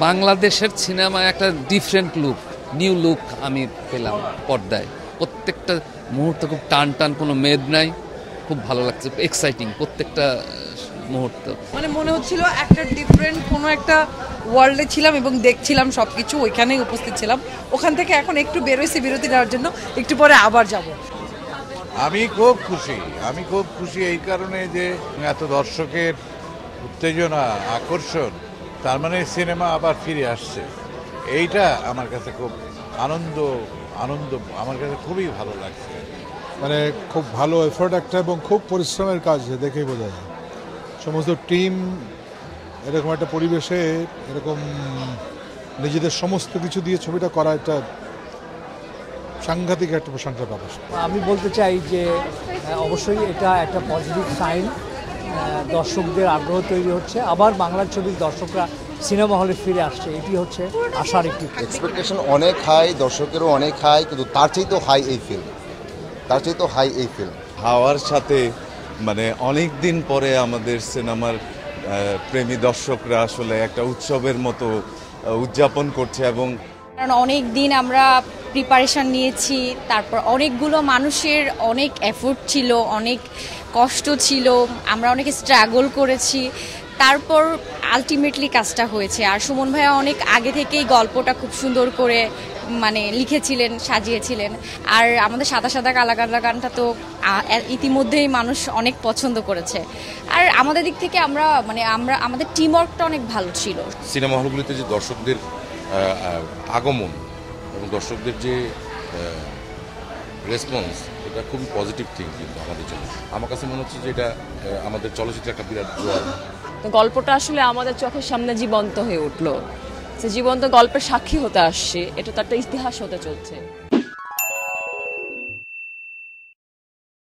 বাংলাদেশের সিনেমায় একটা ডিফারেন্ট লুক, নিউ লুক আমি পেলাম পর্দায়। প্রত্যেকটা মুহূর্ত খুব টান টান, কোনো মেদ নাই, খুব ভালো লাগছে, এক্সাইটিং প্রত্যেকটা মুহূর্ত। মানে মনে হচ্ছিল একটা ডিফারেন্ট কোনো একটা ওয়ার্ল্ডে ছিলাম এবং দেখছিলাম সব কিছু, ওইখানেই উপস্থিত ছিলাম। ওখান থেকে এখন একটু বেরোইছি বিরতি নেওয়ার জন্য, একটু পরে আবার যাব। আমি খুব খুশি এই কারণে যে এত দর্শকের উত্তেজনা, আকর্ষণ, তার মানে সিনেমা আবার ফিরে আসছে। এইটা আমার কাছে খুব আনন্দ, আমার কাছে খুবই ভালো লাগছে। মানে খুব ভালো এফোর্ট একটা এবং খুব পরিশ্রমের কাজ দেখেই বোঝা যায়। সমস্ত টিম এরকম একটা পরিবেশে এরকম নিজেদের সমস্ত কিছু দিয়ে ছবিটা করা একটা সাংঘাতিক একটা প্রশংসা পাবে। আমি বলতে চাই যে অবশ্যই এটা একটা পজিটিভ সাইন, দর্শকদের আগ্রহ তৈরি হচ্ছে, আবার বাংলার ছবির দর্শকরা সিনেমা হলে ফিরে আসছে, এটি হচ্ছে আশার একটি। এক্সপেকটেশন অনেক হাই, দর্শকেরও অনেক হাই, কিন্তু তার চাইতেও হাই এই ফিল্ম। হাওয়ার সাথে মানে অনেক দিন পরে আমাদের সিনেমার প্রেমী দর্শকরা আসলে একটা উৎসবের মতো উদযাপন করছে। এবং কারণ অনেক দিন আমরা প্রিপারেশন নিয়েছি, তারপর অনেকগুলো মানুষের অনেক এফোর্ট ছিল, অনেক কষ্ট ছিল, আমরা অনেক স্ট্রাগল করেছি, তারপর আলটিমেটলি কাজটা হয়েছে। আর সুমন ভাইয়া অনেক আগে থেকেই গল্পটা খুব সুন্দর করে মানে লিখেছিলেন, সাজিয়েছিলেন। আর আমাদের সাদা সাদা কালা কালা গানটা তো ইতিমধ্যেই মানুষ অনেক পছন্দ করেছে। আর আমাদের দিক থেকে আমাদের টিম ওয়ার্কটা অনেক ভালো ছিল। সিনেমা হলগুলিতে যে দর্শকদের আগমন এবং দর্শকদের যে রেসপন্স, এটা খুবই পজিটিভ থিং কিন্তু আমাদের জন্য। আমার কাছে মনে হচ্ছে যে এটা আমাদের চলচ্চিত্রে একটা বিরাট রোল। তো গল্পটা আসলে আমাদের চোখের সামনে জীবন্ত হয়ে উঠলো, সে জীবন্ত গল্পের সাক্ষী হতে আসছে, এটা তো একটা ইতিহাস হতে চলছে।